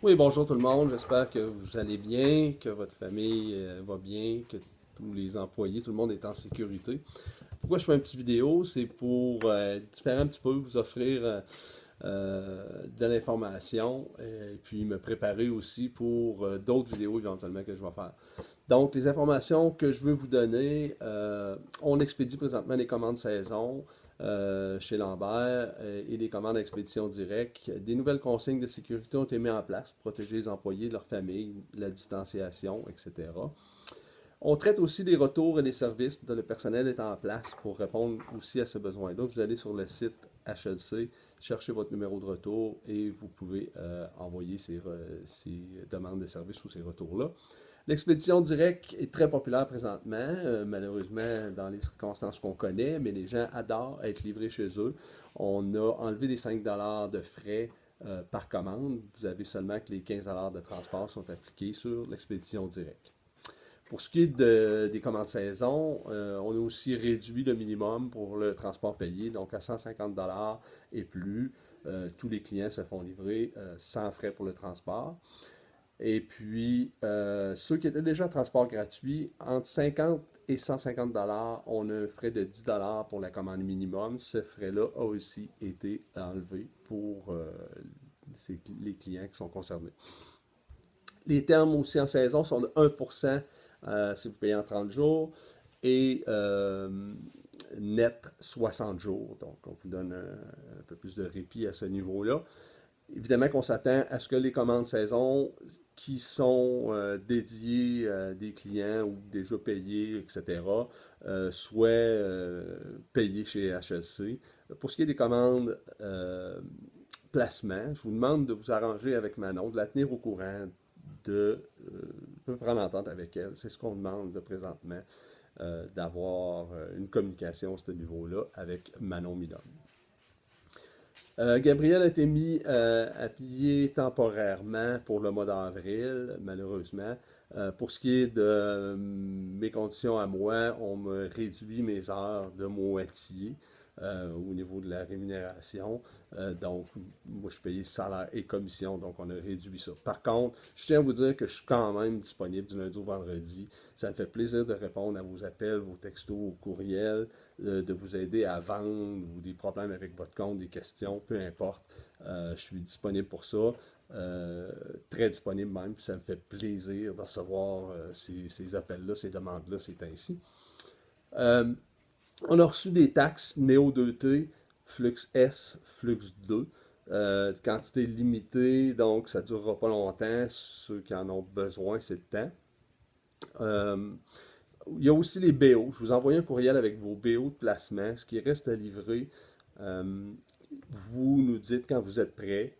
Oui, bonjour tout le monde. J'espère que vous allez bien, que votre famille va bien, que tous les employés, tout le monde est en sécurité. Pourquoi je fais une petite vidéo? C'est pour différer un petit peu, vous offrir de l'information et puis me préparer aussi pour d'autres vidéos éventuellement que je vais faire. Donc, les informations que je veux vous donner, on expédie présentement les commandes saison chez Lambert et les commandes expédition directe. Des nouvelles consignes de sécurité ont été mises en place pour protéger les employés, leur famille, la distanciation, etc. On traite aussi des retours et des services dont le personnel est en place pour répondre aussi à ce besoin-là. Vous allez sur le site HLC, cherchez votre numéro de retour et vous pouvez envoyer ces demandes de services ou ces retours-là. L'expédition directe est très populaire présentement, malheureusement dans les circonstances qu'on connaît, mais les gens adorent être livrés chez eux. On a enlevé les 5 de frais par commande. Vous avez seulement que les 15 de transport sont appliqués sur l'expédition directe. Pour ce qui est des commandes saison, on a aussi réduit le minimum pour le transport payé, donc à 150 et plus. Tous les clients se font livrer sans frais pour le transport. Et puis, ceux qui étaient déjà en transport gratuit, entre 50 et 150 on a un frais de 10 pour la commande minimum. Ce frais-là a aussi été enlevé pour les clients qui sont concernés. Les termes aussi en saison sont de 1% si vous payez en 30 jours et net 60 jours. Donc, on vous donne un peu plus de répit à ce niveau-là. Évidemment qu'on s'attend à ce que les commandes saison qui sont dédiées à des clients ou déjà payés, etc., soient payées chez HLC. Pour ce qui est des commandes placement, je vous demande de vous arranger avec Manon, de la tenir au courant, de prendre entente avec elle. C'est ce qu'on demande de présentement, d'avoir une communication à ce niveau-là avec Manon Milon. Gabriel a été mis à pied temporairement pour le mois d'avril, malheureusement. Pour ce qui est de mes conditions à moi, on me réduit mes heures de moitié au niveau de la rémunération. Donc, moi, je suis payé salaire et commission, donc on a réduit ça. Par contre, je tiens à vous dire que je suis quand même disponible du lundi au vendredi. Ça me fait plaisir de répondre à vos appels, vos textos, vos courriels, de vous aider à vendre ou des problèmes avec votre compte, des questions, peu importe. Je suis disponible pour ça. Très disponible même, puis ça me fait plaisir de recevoir ces appels-là, ces demandes-là, c'est ainsi. Euh, on a reçu des taxes Néo 2T, Flux S, Flux 2, quantité limitée, donc ça ne durera pas longtemps. Ceux qui en ont besoin, c'est le temps. Euh, il y a aussi les BO. Je vous envoie un courriel avec vos BO de placement, ce qui reste à livrer. Euh, vous nous dites quand vous êtes prêt.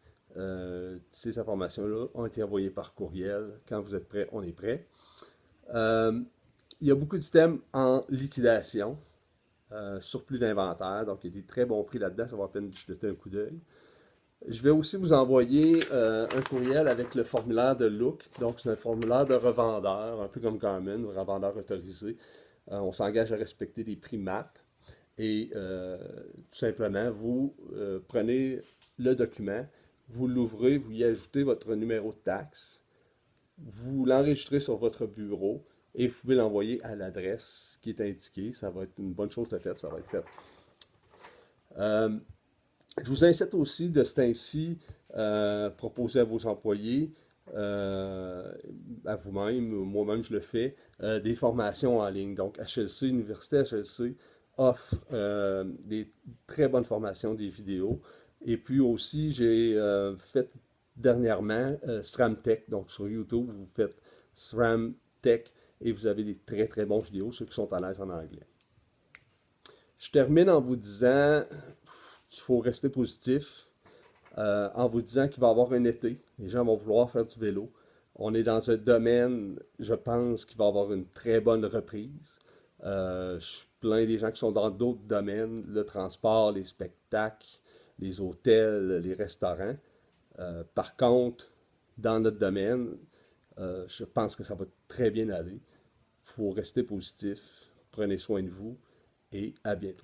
Ces informations-là ont été envoyées par courriel. Quand vous êtes prêt, on est prêt. Euh, il y a beaucoup d'items en liquidation, surplus d'inventaire, donc il y a des très bons prix là-dedans, ça va à peine jeter un coup d'œil. Je vais aussi vous envoyer un courriel avec le formulaire de Look. Donc, c'est un formulaire de revendeur, un peu comme Garmin, un revendeur autorisé. On s'engage à respecter les prix MAP. Et tout simplement, vous prenez le document, vous l'ouvrez, vous y ajoutez votre numéro de taxe, vous l'enregistrez sur votre bureau et vous pouvez l'envoyer à l'adresse qui est indiquée. Ça va être une bonne chose de faite, ça va être fait. Euh, je vous incite aussi de ce temps-ci proposer à vos employés, à vous-même, moi-même je le fais, des formations en ligne. Donc HLC, Université HLC offre des très bonnes formations, des vidéos. Et puis aussi, j'ai fait dernièrement SRAM Tech. Donc sur YouTube, vous faites SRAM Tech et vous avez des très très bons vidéos, ceux qui sont à l'aise en anglais. Je termine en vous disant qu'il faut rester positif, en vous disant qu'il va y avoir un été. Les gens vont vouloir faire du vélo. On est dans un domaine, je pense, qu'il va y avoir une très bonne reprise. Je suis plein des gens qui sont dans d'autres domaines, le transport, les spectacles, les hôtels, les restaurants. Par contre, dans notre domaine, je pense que ça va très bien aller. Il faut rester positif, prenez soin de vous et à bientôt.